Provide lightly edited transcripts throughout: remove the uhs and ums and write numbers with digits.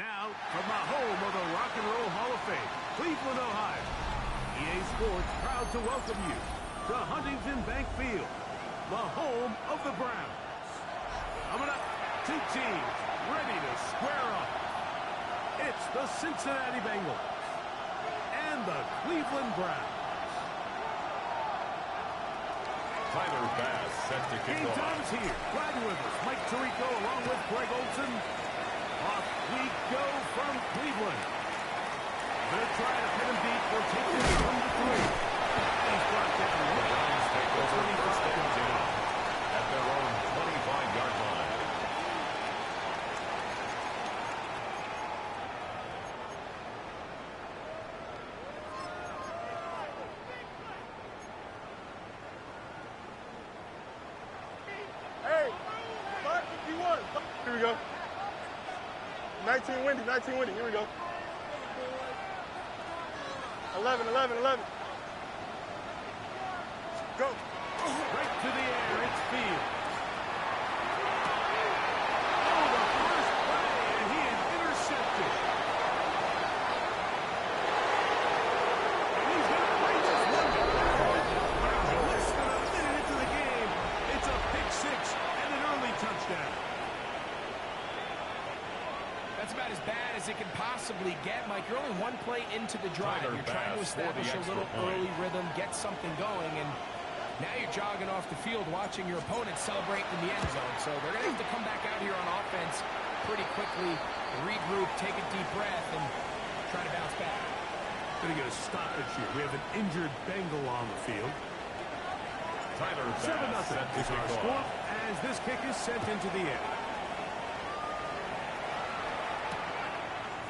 Now, from the home of the Rock and Roll Hall of Fame, Cleveland, Ohio, EA Sports proud to welcome you to Huntington Bank Field, the home of the Browns. Coming up, two teams ready to square up. It's the Cincinnati Bengals and the Cleveland Browns. Tyler Bass set to kick Game off. time is here. Glad you're with us. Mike Tirico along with Greg Olson. Off we go from Cleveland. They're trying to pin him deep. They'll take this from the 3. He's brought down. The Browns take over first and 10 at their own 25-yard line. Hey, 551. Here we go. 19 windy, 19 windy. Here we go. 11. Go. Right to the air. It's Fields. Oh, the first play, and he is intercepted. And he's going to break this one. Less than a minute into the game. It's a pick 6 and an early touchdown. That's about as bad as it can possibly get, Mike. You're only one play into the drive. Tyler You're trying to Bass for the establish a little extra point. early rhythm, get something going, and now you're jogging off the field watching your opponent celebrate in the end zone. So they're going to have to come back out here on offense pretty quickly, regroup, take a deep breath, and try to bounce back. Going to get a stoppage here. We have an injured Bengal on the field. Tyler Bass 7-0 set to is our kick score off. as this kick is sent into the air.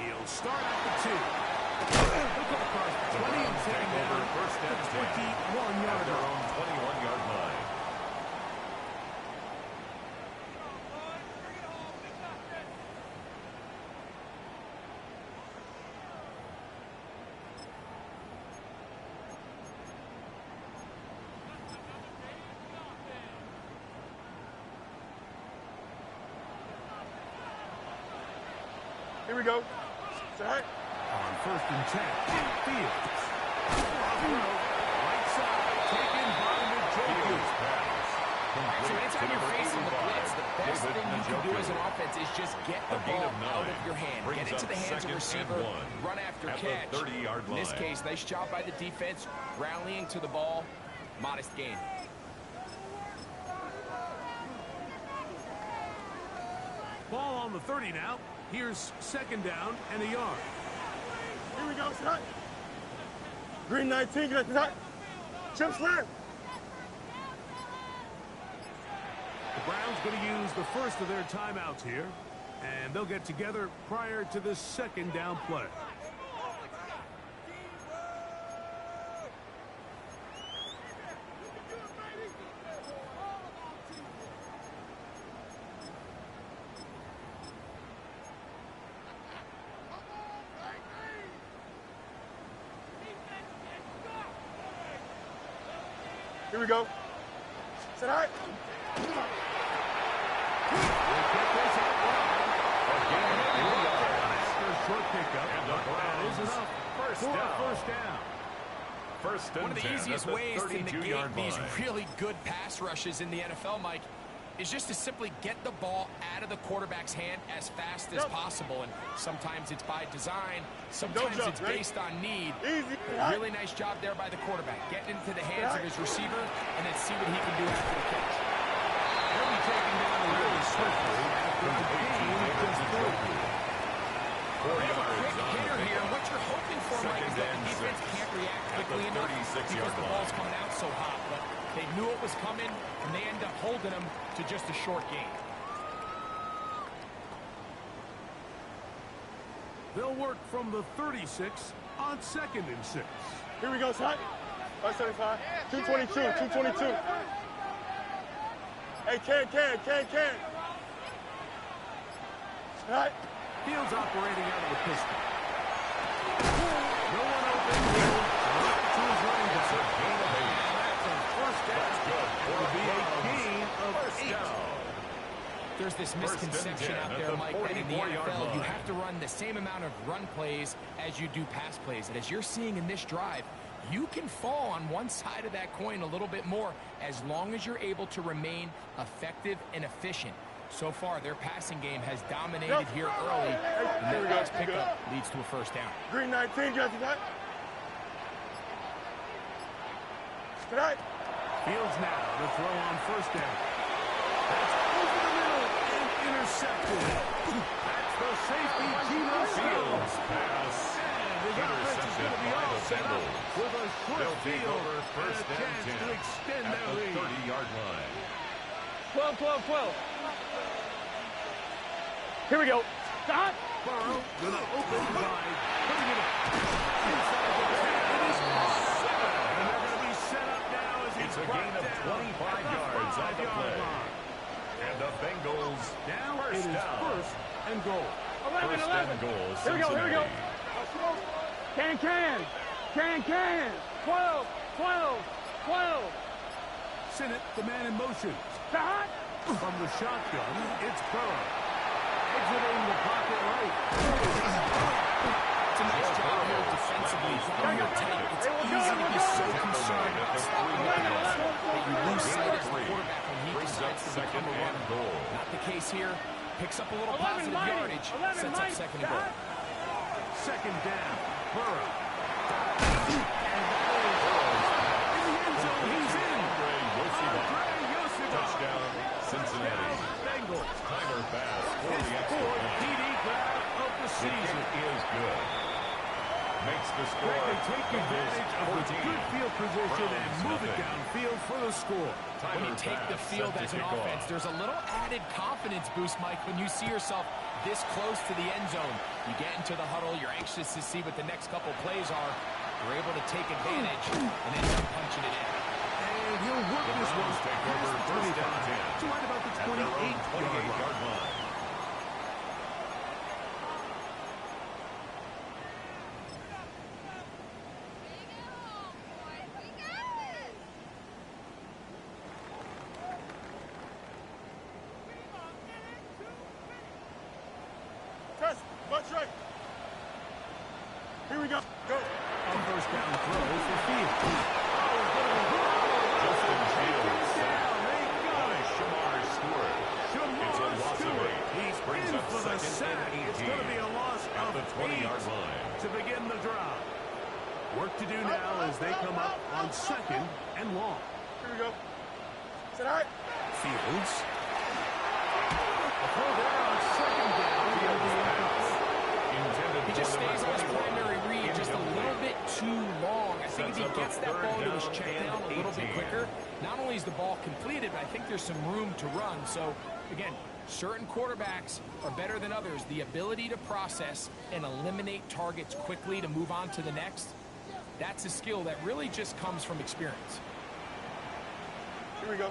He'll start at the 2. He'll go across 20 and 10 Take over down first at and the 10 at 21-yard their line. own 21-yard line. Here we go. Say hi. On first and 10, Fields. Off road, right side, taken by Njoku. Fields pass. So Complete anytime to you're number facing the 85, blitz, the best David thing you can do Njoku. as an offense is just get the A gain ball of 9 out of your hand. brings Get into up the hands of the second and receiver, 1 run after at the catch. 30-yard In this line. case, nice job by the defense, rallying to the ball, modest gain. Ball on the 30 now. Here's second down and a yard. Here we go. Say hi. Green 19. Get that. Chip slant. The Browns going to use the first of their timeouts here, and they'll get together prior to the second down play. Here we go. Say hi. Short pickup. And the That is Browns enough first for a down. first down. First and One of the 10 easiest at the ways to 32-yard negate these line. really good pass rushes in the NFL, Mike, is just to simply get the ball out of the quarterback's hand as fast as possible. And sometimes it's by design, sometimes jump, it's right? based on need. Easy. Really nice job there by the quarterback, getting into the hands of his receiver and then see what he can do after the catch. They'll be taken down really swiftly after a gain of just 4. 4 They have a yards quick on the hitter here. pickup. What you're hoping for, Mike, is that the defense can't react At the quickly enough 36-yard because the line. ball's coming out so hot. But they knew it was coming, and they end up holding him to just a short gain. They'll work from the 36 on second and 6. Here we go. Say hi. 575. 222. 222. Hey, can. Say hi. Fields operating out of the pistol. No one open. Right to his running back. Gain of 8. That's a first down. That's good. It will be a gain of First 8. down. There's this First and misconception 10 out at there, the Mike, that in the 44-yard NFL you line. have to run the same amount of run plays as you do pass plays. And as you're seeing in this drive, you can fall on one side of that coin a little bit more as long as you're able to remain effective and efficient. So far, their passing game has dominated here early, and their last pickup leads to a first down. Green 19, get that. Tonight. Fields now to throw on first down. That's over the middle and intercepted. That's the safety, Geno Fields pass. And his offense is going to be all set up with a short They'll take field over and first a and chance 10 to extend at their the lead. 30-yard line. 12, 12, 12. Here we go. Stop. Burrow with an open wide, putting it up. Inside the 10, it is 7. And they're going to be set up now as he's It's a gain of 25 yards on the play. And the Bengals Now it first is down. first and goal. 11, First 11. and goal, Here we go, here we go. Cincinnati. Can. 12, 12, 12. Sinnott, the man in motion. Stop. From the shotgun, it's Burrow. Exiting the pocket right. It's a nice job here defensively. When you're tight, it's easy to be so concerned about stopping the pass that you lose sight as the quarterback when he decides to become a runner. Goal. Not the case here. Picks up a little 11, positive Mighty. yardage. 11, Sets up Mighty. second and goal. Second down, Burrow. And in the end zone, he's in. Touchdown, Cincinnati. Bengals. Timer pass for His the extra fourth point. TD grab of the The season. kick is good. Makes the They score. can take advantage of the 14. good field position and Browns move it nothing. downfield for the score. When you Timer take the pass field set as to an kick offense, off. there's a little added confidence boost, Mike, when you see yourself this close to the end zone. You get into the huddle, you're anxious to see what the next couple plays are. You're able to take advantage and end up punching it in. And he'll work The this one Browns take over past the first and 25 to 10. right about the At their own 28-yard 28-yard line. line. Test. Butt right. Here we go. Go. A first down throw for Fields. Justin Fields sacked Down, they got by it. Shamar Stewart. It's a loss of 8. He's Brings in up for the second sack. and It's 18 going to be a loss at of the 20-yard 8 line. to begin the drive. Work to do now as they come up on second and long. Here we go. Tonight. Fields. A throw there on second down. He'll be out. Intended He just for number stays on his 21. primary read just a little bit too long. I think if he Sets up a gets that third ball to his down check and down a little bit 18. quicker, not only is the ball completed, but I think there's some room to run. So, again, certain quarterbacks are better than others. The ability to process and eliminate targets quickly to move on to the next, that's a skill that really just comes from experience. Here we go.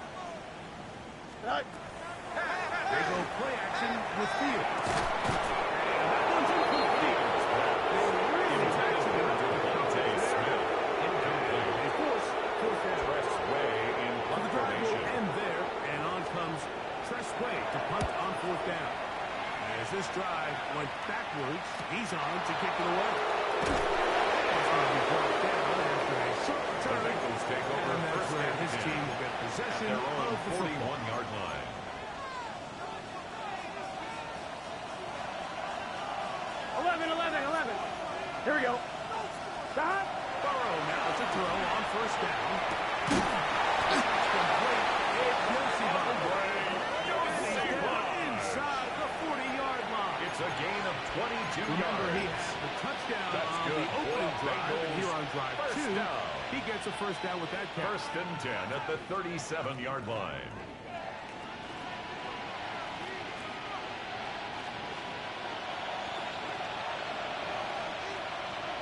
Tonight. They go play action with Fields. And that one's incomplete. They really attached it up to the Devontae Smith. Incomplete. They force fourth down. Press way in The punt drive will formation. end there, and on comes Tressway to punt on fourth down. As this drive went backwards, he's on to kick it away. It's going to be brought down after a short The return. Bengals take over And that's first where and his 10 team will get at possession their own of the football. 41-yard line. Here we go. Stop. Burrow now to throw on first down. Complete. It's inside the 40-yard line. It's a gain of 22 Remember, he yards. had the touchdown That's on good the for opening the drive, and Bengals. here on drive First 2, down. he gets a first down with that catch. First and 10 at the 37-yard line.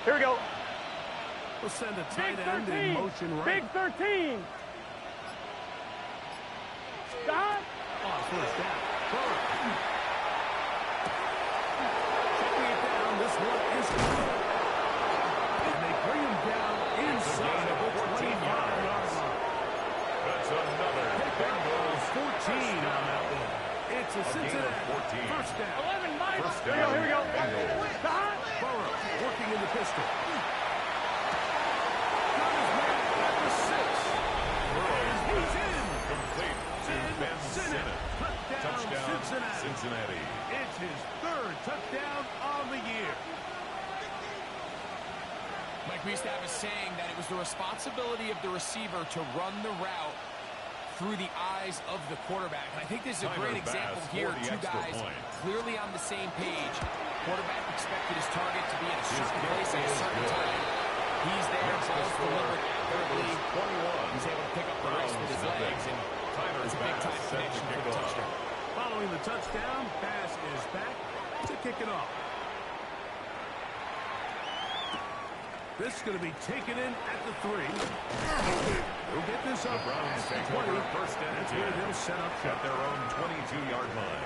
Here we go. We'll send a tight Big end 13. in motion right. Big 13. Stop. On first down. Burrow. Checking it down. This one is good. And they bring him down inside It's a gain the of 14 25-yard yards. line. That's another Bengals Bengals 14 on that one. It's a A First down. 11, Mike. First Here we go, down. here we go. And goal. Burrow working in the pistol. Got his man at the 6. And he's in. Complete to Ben Sinnott. Touchdown, Cincinnati. It's his 3rd touchdown on the year. Mike, we used to have a saying that it was the responsibility of the receiver to run the route through the eyes of the quarterback. And I think this is a great example here. Two guys clearly on the same page. Quarterback expected his target to be in a certain place at a certain time. He's there, ball's delivered accurately. He's able to pick up the rest with his legs, and it's a big-time connection for the touchdown. Following the touchdown, pass is back to kick it off. This is going to be taken in at the 3. We'll get this up. The Browns at take the 20. over first and That's 10. where they'll set up shop. At their own 22-yard line.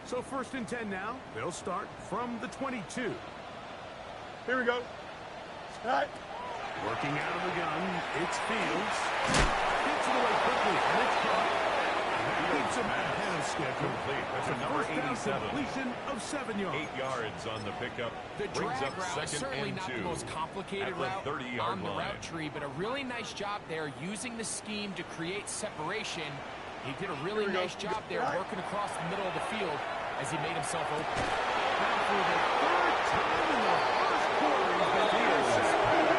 So 1st and 10 now. They'll start from the 22. Here we go. Right. Working out of the gun, it's Fields. Gets it away quickly, and it's caught. Keeps him ahead of schedule. Complete. That's a a number first down 87. completion of 7 yards. 8 yards on the pickup. The Brings drag up route is 2nd certainly and not 2. the most complicated At the route 30-yard on the line. route tree, but a really nice job there using the scheme to create separation. He did a really nice job there working across the middle of the field as he made himself open. Now for the 3rd time in the first quarter, he's been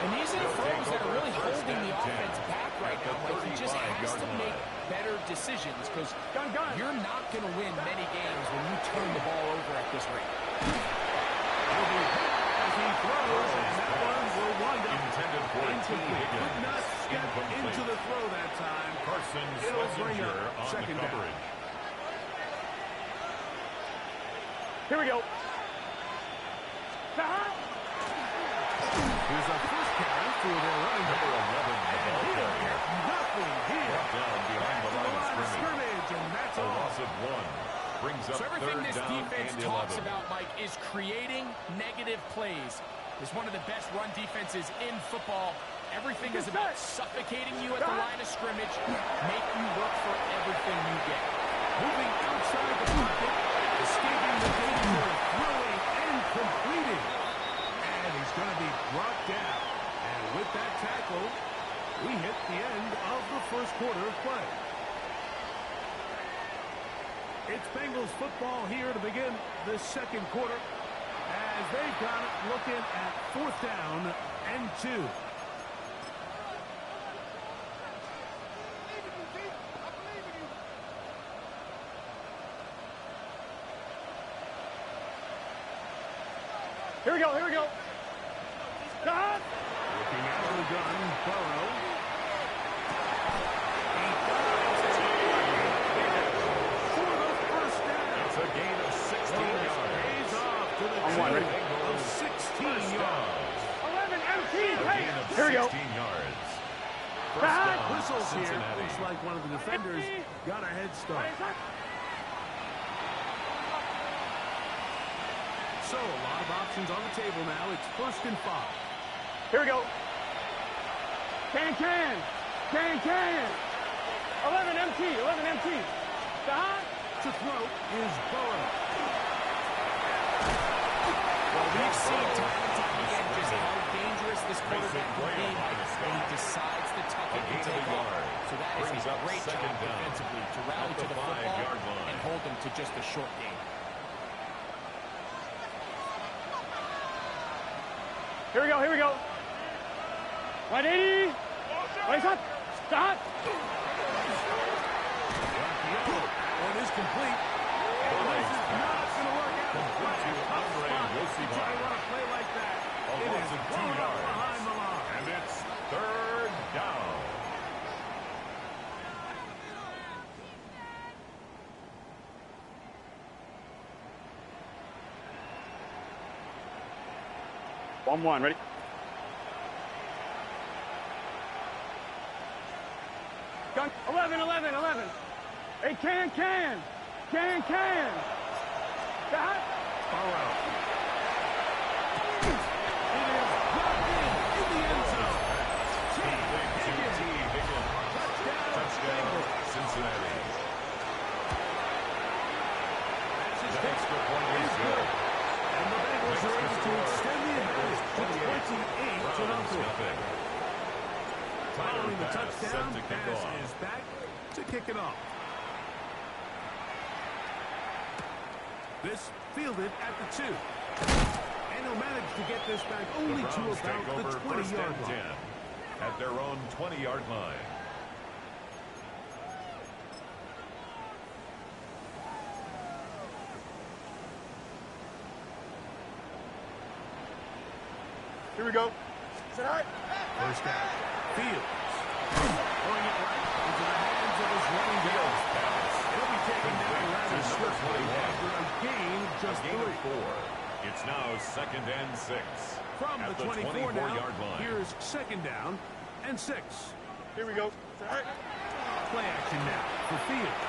And these are the throws that are really holding the offense back right now. Like, he just has to make better decisions because you're not going to win many games when you turn the ball over at this rate. He'll be hit as he throws, and that one will wind up intended for incomplete. Could not step into the throw that time. Carson It'll bring Schlesinger up on the 2nd down. coverage. Here we go. Here's our first carry for their running back. Number 11, the ball carrier. Nothing here. Brought down behind the line of scrimmage. And that's A all. loss of 1. Brings up So everything 3rd this down defense and talks 11. about, Mike, is creating negative plays. It's one of the best run defenses in football. Everything is about suffocating you at the line of scrimmage, make you work for everything you get. Moving outside the pocket, escaping the danger, throwing and completing. And he's going to be brought down. And with that tackle, we hit the end of the first quarter of play. It's Bengals football here to begin the second quarter as they've got it looking at 4th down and 2. Here we go, here we go. God! Looking out of the gun, Burrow. For the first down. It's a gain of 16 yards. Pays off to the I'm one, tune ready? of 16 yards. 11 MT. A gain of Here we go. 16 yards. First God! down, Whistles here. Cincinnati. Looks like one of the defenders got a head start. So, a lot of options on the table now. It's 1st and 5. Here we go. Can. 11 MT. Stop. To throw is Burrow. Well, we've seen time and time again just how dangerous this quarterback can be when he decides to tuck it and take off. So that is Brings a up great job 2nd down. defensively to rally At to the the football 5-yard line. and hold them to just a short game. Here we go. 180. Stop. One is complete. And this is not going to work out. Complete to Andre Yossi. Try to run a play like that. A It loss is of 2 blown up yards. behind the line. And it's 3rd down. 1-1, ready? Gun, 11. Hey, can. Got it? Burrow. It is dropped in the end zone. Touchdown, Cincinnati. That's his The extra point is good. And the Bengals are able to extend the advantage to 28-0. Following the touchdown, pass is back to kick it off. This fielded at the 2. And he'll manage to get this back only to about the 20-yard line. At their own 20-yard line. Here we go. Tonight. First down. Fields. Throwing it right into the hands of his running back. He'll be taken down rather swiftly after a gain of just 3. 4. It's now 2nd and 6. From at the 24 now, yard line. Here's 2nd down and 6. Here we go. Tonight. Play action now for Fields.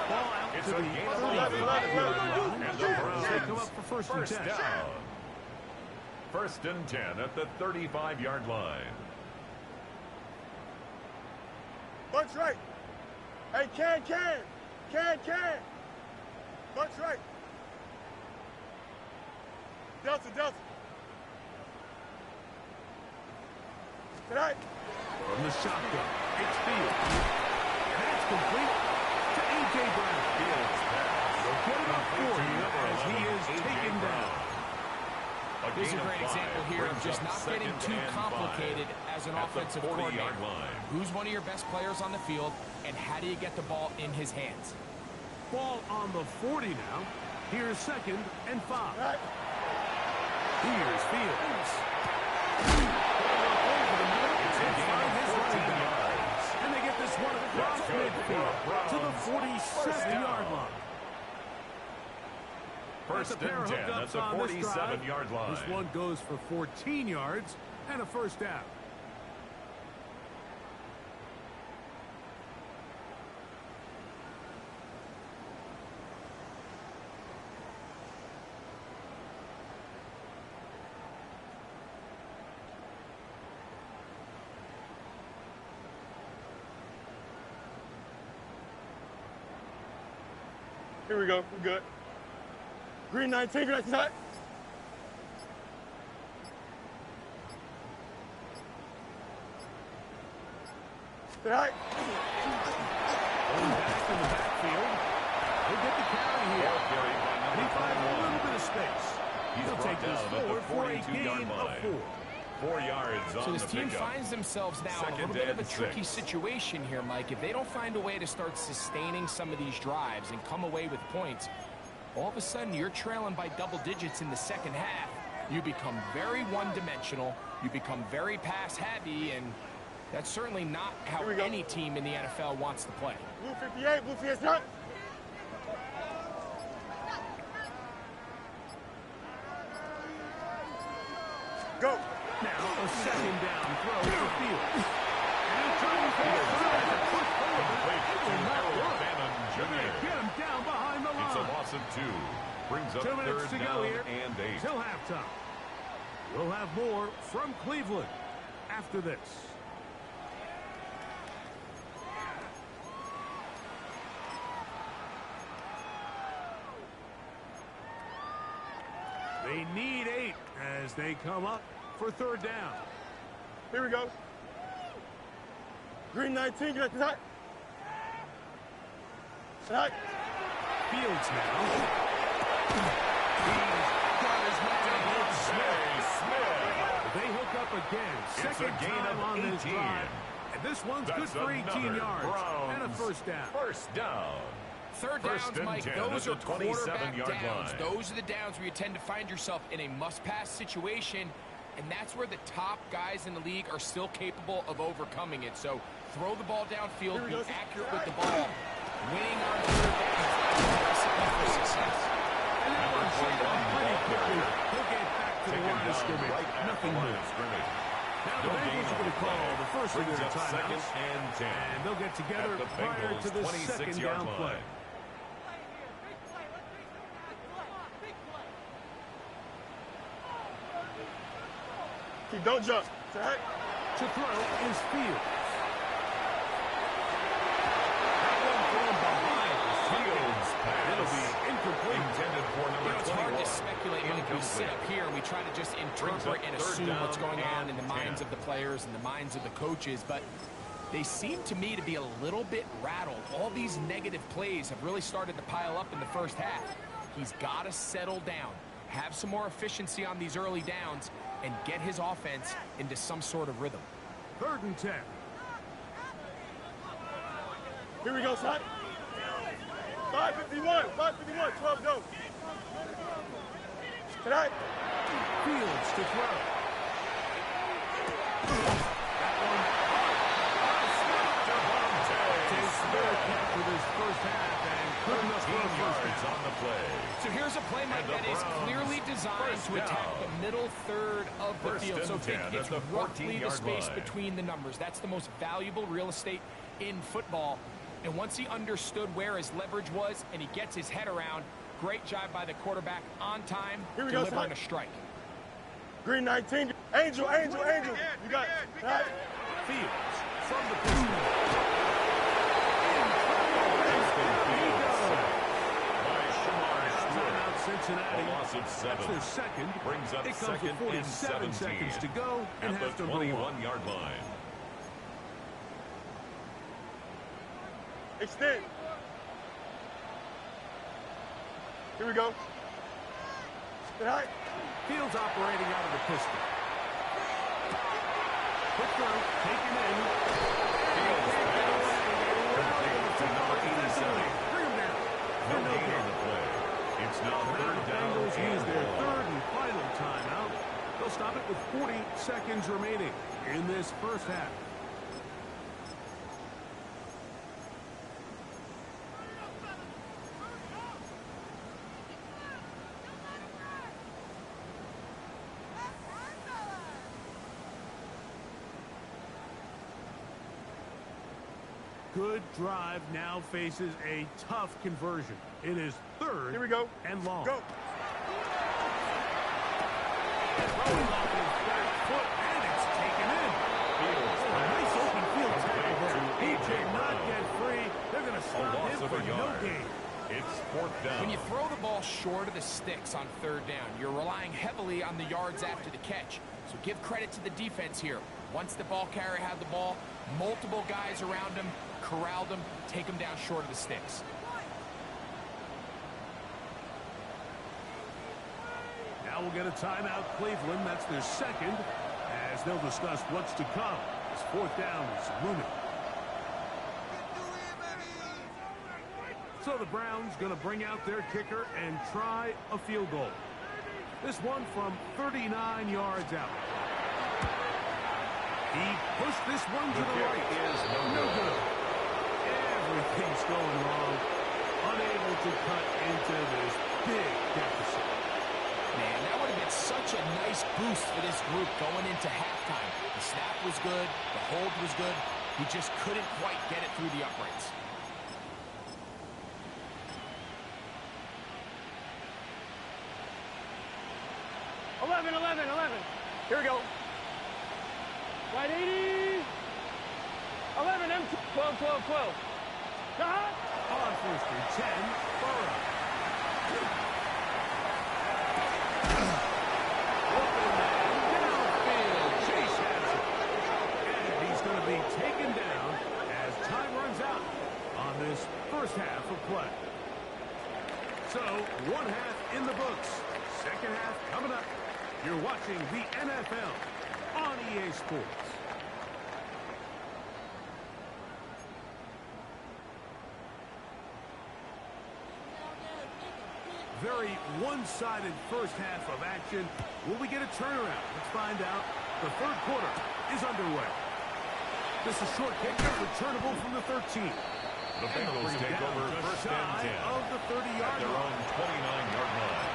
Ball out It's to a the gain of 35-yard line. And the Browns They come up for first and 10. down. 1st and 10 at the 35-yard line. Bunch right. Hey, can. Bunch right. Delta. Tonight. From the shotgun, it's Fields. And it's complete to A.J. Brown. Fields pass. He'll get it up for you as he is taken down. This is a great example here of just not getting too complicated as an offensive coordinator. Who's one of your best players on the field, and how do you get the ball in his hands? Ball on the 40 now. Here's 2nd and 5. Tonight. Here's Fields. And they get this one across midfield to the 47-yard line. First and 10 at the 47-yard line. This one goes for 14 yards and a first down. Here we go. We're good. Green 19, green 19. Tonight. Going back in the backfield. He'll get the carry here. And he finds a little bit of space. He'll take this forward for a gain of 4. 4 yards on So this the team pickup. finds themselves now in a little bit of a tricky situation here, Mike. If they don't find a way to start sustaining some of these drives and come away with points, all of a sudden you're trailing by double digits in the second half. You become very one-dimensional. You become very pass-heavy, and that's certainly not how any team in the NFL wants to play. Blue 58, blue 58. Go. Now a 2nd down throw to Fields. And he's trying to push forward. It will not work. They're going to get him down behind the line. It's a loss of 2. Brings up 2 minutes 3rd to go down here and 8. till halftime. We'll have more from Cleveland after this. They need 8 as they come up for 3rd down. Here we go. Green 19, green 19. Tonight. Fields now. He's got his man on Smith. They hook up again. It's a Second gain time of on this 18. drive. And this one's good That's for 18 another yards and a Browns first down. First down. Third First downs, and Mike, 10 those at are the quarterback 27-yard downs. line. Those are the downs where you tend to find yourself in a must-pass situation, and that's where the top guys in the league are still capable of overcoming it. So throw the ball downfield, be accurate with the ball. Winning on third down is a recipe for success. of scrimmage. right at Nothing the line new. of scrimmage. Now the No Bengals gain are on going to the call play. the first of Brings their up second timeouts. and 10. And they'll get together At the prior to Bengals' the 26 second yard down line. play. Keep, don't jump. Sack. To throw is Fields. That one thrown behind Fields' It'll pass. be incomplete. Intended for You number know, it's 21. hard to speculate when we sit Incomplete. up here and we try to just Brings interpret up and third assume what's down going on in the and minds 10. of the players and the minds of the coaches, but they seem to me to be a little bit rattled. All these negative plays have really started to pile up in the first half. He's got to settle down, have some more efficiency on these early downs, and get his offense into some sort of rhythm. 3rd and 10. Here we go, Sack. 5:51. 5:51. 12 go. Tonight. Fields to throw. That one takes their catch for this first half and couldn't enough for a 13 first yards down. on the play. So here's a play, Mike, And the that is Browns clearly designed first to attack down. the middle third of the First field. So and 10 think it's at the roughly the 14-yard space line. between the numbers. That's the most valuable real estate in football. And once he understood where his leverage was and he gets his head around, great job by the quarterback on time, Here we go, delivering son. a strike. Green 19. Angel. You got it. Sack. Fields from the pistol. By Shamar Stewart. Timeout Cincinnati. A loss of That's 7. their second. Brings up It comes second with and 47 seconds 17 to go and at half the number 21-yard line. Extend. Here we go. Tonight. Fields operating out of the pistol. Quick throw, taken in. Fields pass. Complete to number 87. Bring him down. No gain on the play. It's now Now third the down Bengals use and their 1. third and final timeout. They'll stop it with 40 seconds remaining in this first half. Good drive now faces a tough conversion. It is 3rd Here we go. and long. Go. Throwing off his back foot, and it's taken in. Fields A nice open field tackle there. He to did A.J. not Brown. get free. They're going to A stop loss him of for a no yard. gain. It's 4th down. When you throw the ball short of the sticks on 3rd down, you're relying heavily on the yards after the catch. So give credit to the defense here. Once the ball carrier had the ball, multiple guys around him, corralled him, take him down short of the sticks. Now we'll get a timeout, Cleveland. That's their second, as they'll discuss what's to come. This 4th down is looming. So the Browns going to bring out their kicker and try a field goal. This one from 39 yards out. He pushed this one to the right. Is No good. Everything's going wrong. Unable to cut into this big deficit. Man, that would have been such a nice boost for this group going into halftime. The snap was good. The hold was good. He just couldn't quite get it through the uprights. Here we go. Right 80. 11, M2. 12. On 1st and 10, Burrow. Open man downfield. Chase has it. And he's going to be taken down as time runs out on this first half of play. So, 1 half in the books. Second half coming up. You're watching the NFL on EA Sports. Very one-sided first half of action. Will we get a turnaround? Let's find out. The 3rd quarter is underway. This is short kick, returnable from the 13. The Bengals take over first and 10 of the 30-yard at their line. own 29-yard line.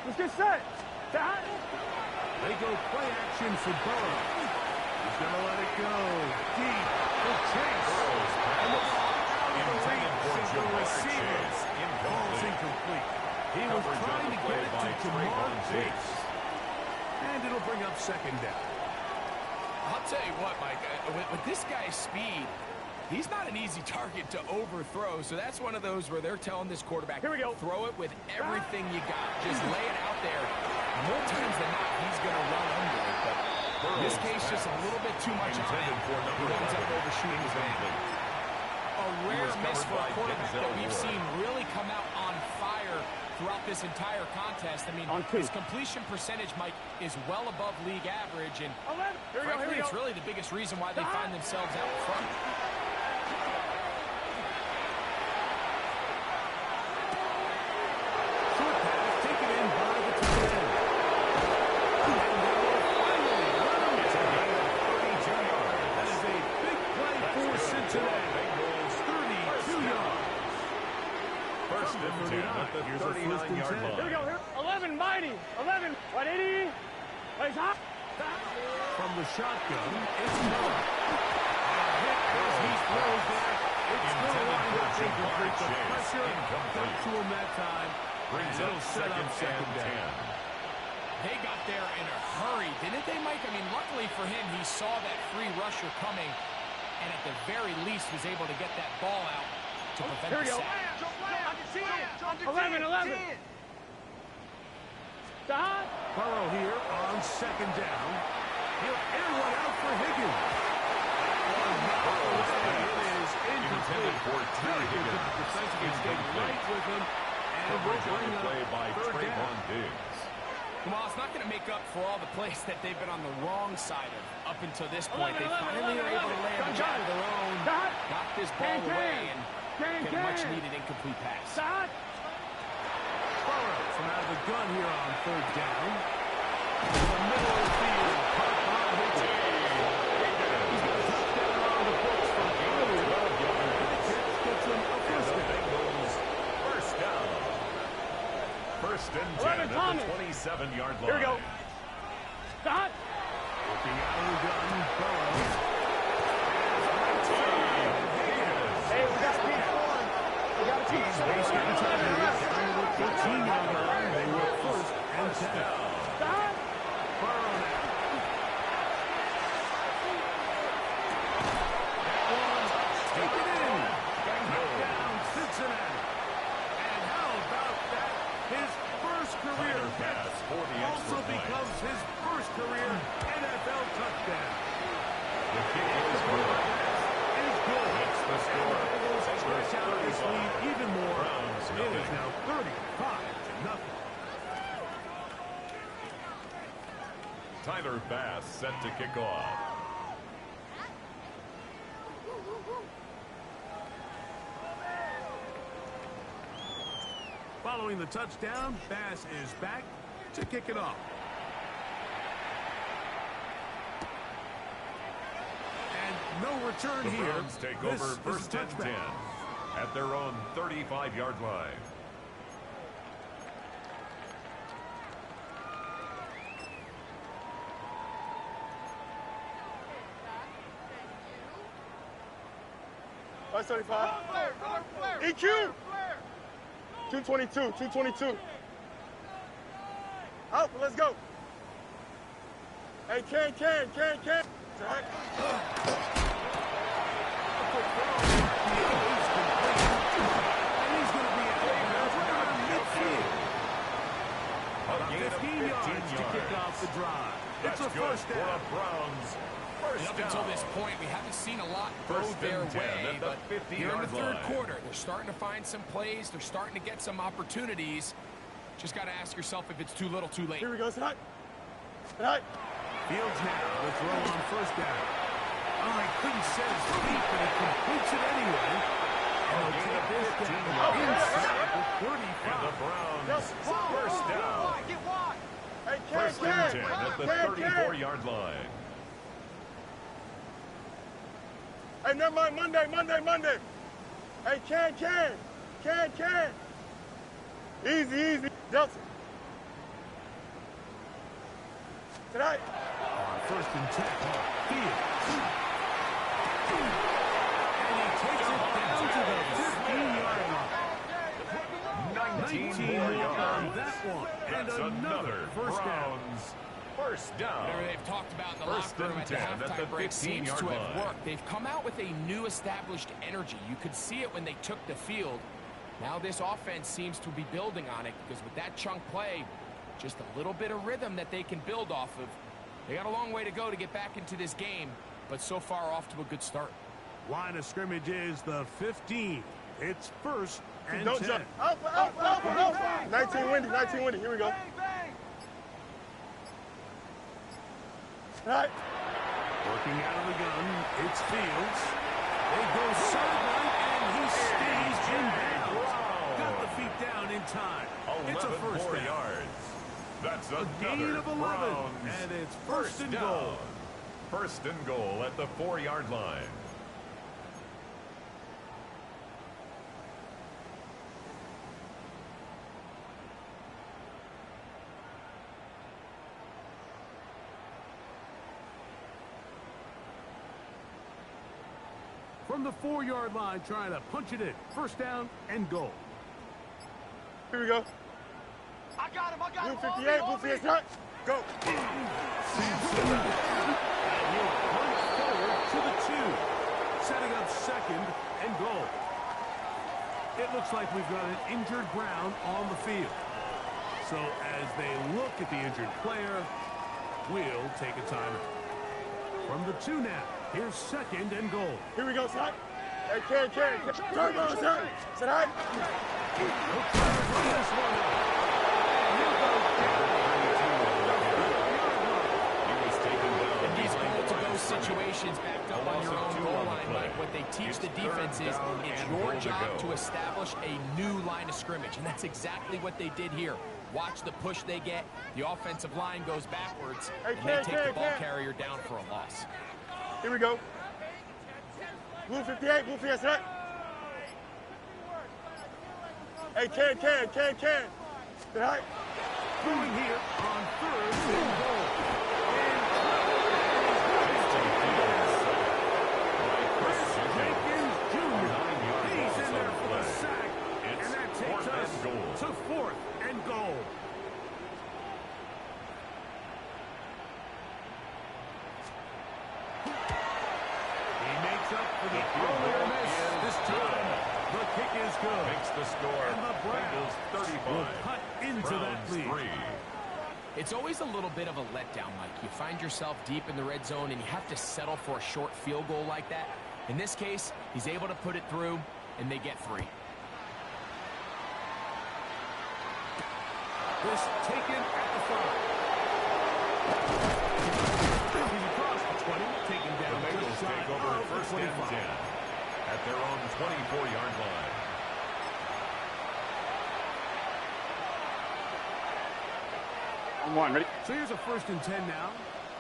Let's get set. That. They go play action for Burrow. He's going to let it go. Deep for Chase. And the ball out of the reach of the receiver. Ball's incomplete. He was trying to get it to Jamar Chase. And it'll bring up second down. I'll tell you what, Mike, with this guy's speed, he's not an easy target to overthrow, so that's one of those where they're telling this quarterback, here we go, throw it with everything you got. Just lay it out there. More times than not, he's going to run under it, but in this case, just a little bit too much on it. He ends up overshooting his man. A rare miss for a quarterback that we've seen really come out on fire throughout this entire contest. I mean, his completion percentage, Mike, is well above league average, and frankly, it's really the biggest reason why they find themselves out in front. Short pass taken in by the tight end. And they will finally run him down. 32 yards. That is a big play for Cincinnati. 32 yards. First and 10 at the 39-yard line. Here we go. Here. 11, mighty. 11. 180. Plays hot. From the shotgun, it's Miller. A hit as he throws that. It's going to wind up incomplete. The pressure got to him that time. Brings And up it'll set up second down. They got there in a hurry, didn't they, Mike? I mean, luckily for him, he saw that free rusher coming, and at the very least was able to get that ball out to prevent Here we the go. sack. 11, 11. Stop. Burrow here on second down. He'll air one out for Higgins. It is incomplete. Very good to the defensive stayed right with him. And we'll bring up third down. Well, it's not going to make up for all the plays that they've been on the wrong side of up until this point. They finally are able to land a job of their own, got this ball away, and get a much-needed incomplete pass. Burrow from out of the gun here on third down. In the middle of the field, caught by Higgins. He's got a touchdown on the books from earlier. Gets him a first down. First down. First and 10 at the 27-yard line. Here we go. Stop. Looking out of the gun, Burrow. Hey, we got speed. We got a team. Wasting time here. Down to the 15-yard line. They were first and 10. Stop. Burrow now. Take it in. Touchdown, Cincinnati. And how about that? His first career pass also becomes his first career NFL touchdown. The kick is good. Is good. That's the score. Stretch out this lead even more. Browns, It is now 35-0. Tyler Bass set to kick off. Following the touchdown, Bass is back to kick it off. And no return The here. Browns take This over is first a and 10 touchback. at their own 35-yard line. That's 35. EQ. 222. 222. Out. Let's go. Hey, Ken. Jack. And he's going to be out around midfield. A gain of 15 yards to kick off the drive. It's a first down. Browns. First Up until this point, we haven't seen a lot go First their and 10 way, at the but here in the 50-yard third line. quarter, they're starting to find some plays. They're starting to get some opportunities. Just got to ask yourself if it's too little, too late. Here we go. Tonight. Tonight. Fields now with throw on first down. Oh, he couldn't set his feet, but he completes it anyway. And he'll take this down inside the 35. And the Browns. First down. Hey, First and 10 at the 34-yard line. Hey, never mind. Monday. Hey, Ken. Easy. Delta. Tonight. On 1st and 10, Fields. And he takes it down to the 15-yard line. 19 more more on yards. that one. That's And another first down. Browns first down. Whatever they've talked about in the First locker room and at the 10 at the halftime break seems 15-yard to have line. worked. They've come out with a new established energy. You could see it when they took the field. Now this offense seems to be building on it because with that chunk play, just a little bit of rhythm that they can build off of. They got a long way to go to get back into this game, but so far off to a good start. Line of scrimmage is the 15. It's 1st and Don't 10. jump. Up. 19 windy. Here we go. Tonight. Working out of the gun, it's Fields. They go sideline, and he stays in bounds. Got the feet down in time. It's a 11 first more down. yards. That's A gain another of 11, Browns and it's first and down. goal. First and goal at the 4-yard line. From the 4-yard line, trying to punch it in. First down and goal. Here we go. I got him. Blue 58. Blue 58. Tonight. Go. Sampson. And he'll punt forward to the 2. Setting up second and goal. It looks like we've got an injured Brown on the field. So as they look at the injured player, we'll take a timeout. From the 2 now, here's second and goal. Here we go, son. Hey, carry. Turbo, son. Tonight. No time to run this one out. Here goes In these goal-to-go situations backed up on your own goal line, Mike, what they teach the defense is it's your job to establish a new line of scrimmage, and that's exactly what they did here. Watch the push they get. The offensive line goes backwards, and they take the ball carrier down for a loss. Here we go. Blue 58. Blue 58. Tonight. Hey, can. Tonight. throwing here on 3rd and goal. He's in there for the sack, and that takes us to 4th and goal. He makes up for the earlier miss this time. The kick is good. Makes the score. And the Browns Bengals 35. will cut into that Browns lead. 3. It's always a little bit of a letdown, Mike. You find yourself deep in the red zone, and you have to settle for a short field goal like that. In this case, he's able to put it through, and they get 3. This taken at the 5. He's across the 20, taken The down Bengals just shy take over of the first and 25. 10 at their own 24-yard line. On 1. Ready? So here's a 1st and 10 now.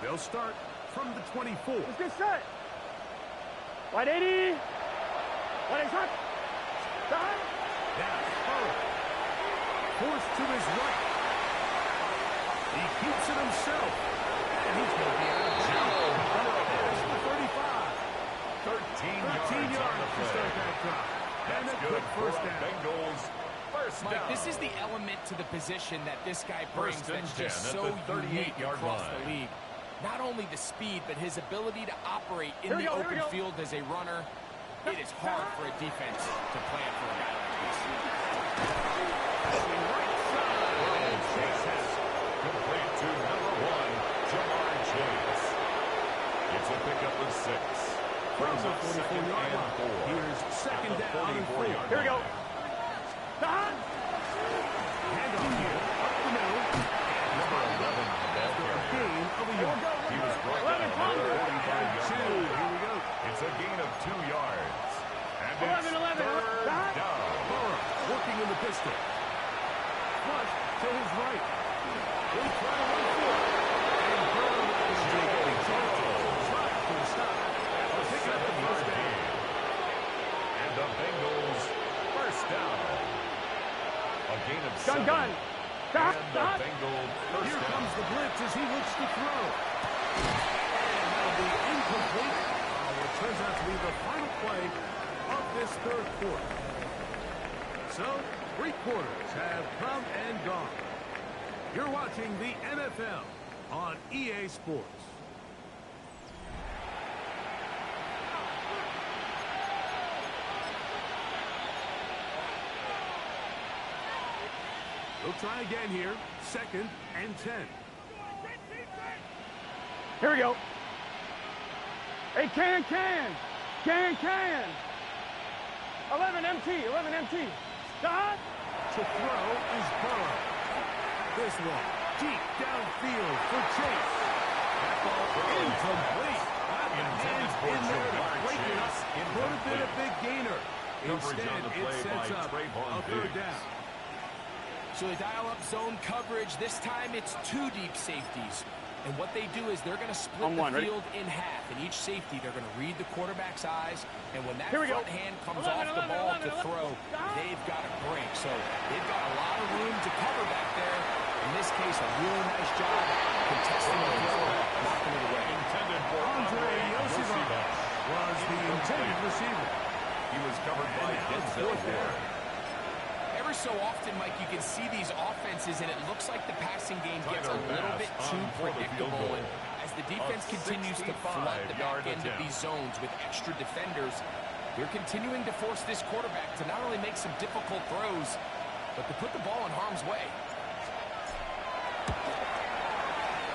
They'll start from the 24. Let's get set. 180. 180. Time. Now, Burrow. Forced to his right. He keeps it himself. And he's going to be out of bounds. There's the 35. 13 yards on the to play. start that drive. And That's a good quick for first down. Bengals. First Mike, down. this is the element to the position that this guy brings First and that's 10 just at so the 38 unique yard across line. the league. Not only the speed, but his ability to operate in Here we the go, here we open go. field as a runner. It is hard for a defense to plan for a guy like this. And Chase has it. Complete to number 1, Jamar Chase. It's a pickup of 6. From the Second 44-yard and line. 4. Here's second At the down and 4. 44-yard Here we go. line. Time. Handoff here. Up the middle. Number 11 on the ball After a carrier. gain of a yard. He was brought down at the 45-yard 2. line. Here we go. It's a gain of 2 yards. And 11, it's 11. third Stop. down. Burrow working in the pistol. Flush to his right. He'll try to run for it. And Burrow is taking charge. Trying to stop. They'll pick up the first 7-yard down. gain. And the Bengals first down. A gain of 7. Gun. And the Bengals first Here down. comes the blitz as he looks to throw. And that'll be incomplete. What turns out to be the final play of this third quarter. So, 3 quarters have come and gone. You're watching the NFL on EA Sports. We'll try again here. 2nd and 10. Here we go. Hey, can. 11 MT. Stop. To throw is Burrow. This one deep downfield for Chase. That ball incomplete. Intended for In there to Jamar break it up. Chase. Would have been a big gainer. Coverage Instead, on the it play sets by up Trayvon a third Diggs. down. So they dial up zone coverage. This time it's 2 deep safeties. And what they do is they're going to split the field in half. And each safety, they're going to read the quarterback's eyes. And when that front hand comes off the ball to throw, they've got to break. So they've got a lot of room to cover back there. In this case, a really nice job contesting the throw, knocking it away. Intended for Andre Yosivas was the intended receiver. He was covered by Denzel Ward. Ever so often, Mike, you can see these offenses, and it looks like the passing game gets a little bit too predictable. And as the defense continues to flood the back end of these zones with extra defenders, they're continuing to force this quarterback to not only make some difficult throws, but to put the ball in harm's way.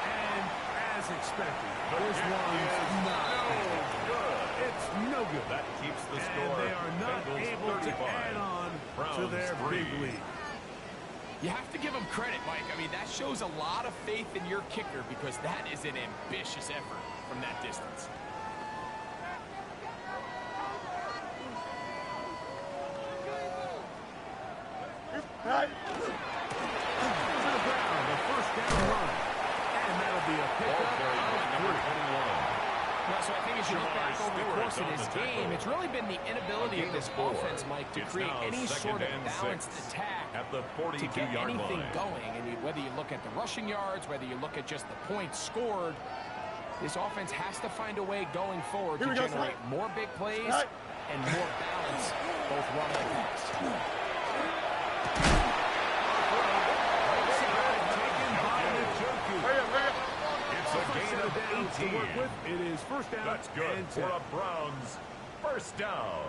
And as expected, this one's not good. It's no good. That keeps the And score. they are not Bengals able 35. to add on to Browns their 3. big lead. You have to give them credit, Mike. I mean, that shows a lot of faith in your kicker because that is an ambitious effort from that distance. Right. To the ground, a first down run. And that'll be a pickup of Number 3. 21. Well, so I think as you look back over the course of this game, it's really been the inability of this offense, Mike, to create any sort of balanced attack at the to get 42-yard anything line. going. I mean, whether you look at the rushing yards, whether you look at just the points scored, this offense has to find a way going forward to generate more big plays and more balance, both run and pass. It's a gain of downs to 18. work with. It is first down. That's good and for 10. the Browns. First down.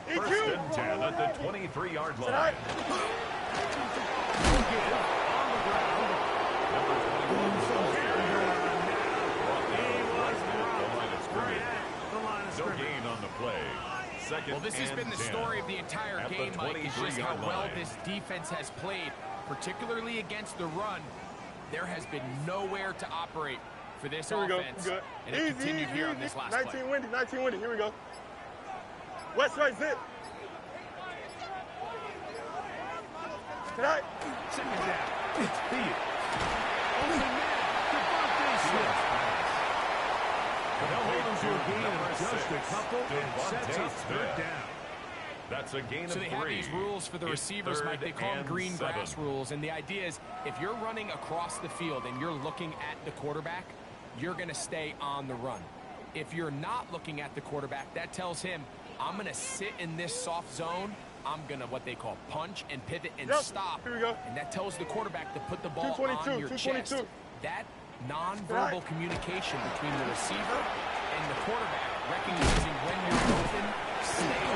First and 10 at the 23-yard line. No gain on the play. Second Well, this has been the 10 story of the entire at the game, Mike, is just how 23-yard well line. this defense has played, particularly against the run. There has been nowhere to operate for this offense, and it continued here on this last 19 play. 19 windy. Here we go. West right zip. Tonight. Second down. It's Field. Open man. Devontae Smith. They'll hold him to a gain of just a couple and sets up third down. That's a gain of So they 3. have these rules for the It's receivers, Mike. They call them and green 7. grass rules. And the idea is if you're running across the field and you're looking at the quarterback, you're going to stay on the run. If you're not looking at the quarterback, that tells him, I'm going to sit in this soft zone. I'm going to what they call punch and pivot and stop. Here we go. And that tells the quarterback to put the ball 222, on your chest. 222. That nonverbal communication between the receiver and the quarterback, recognizing when you're open, stay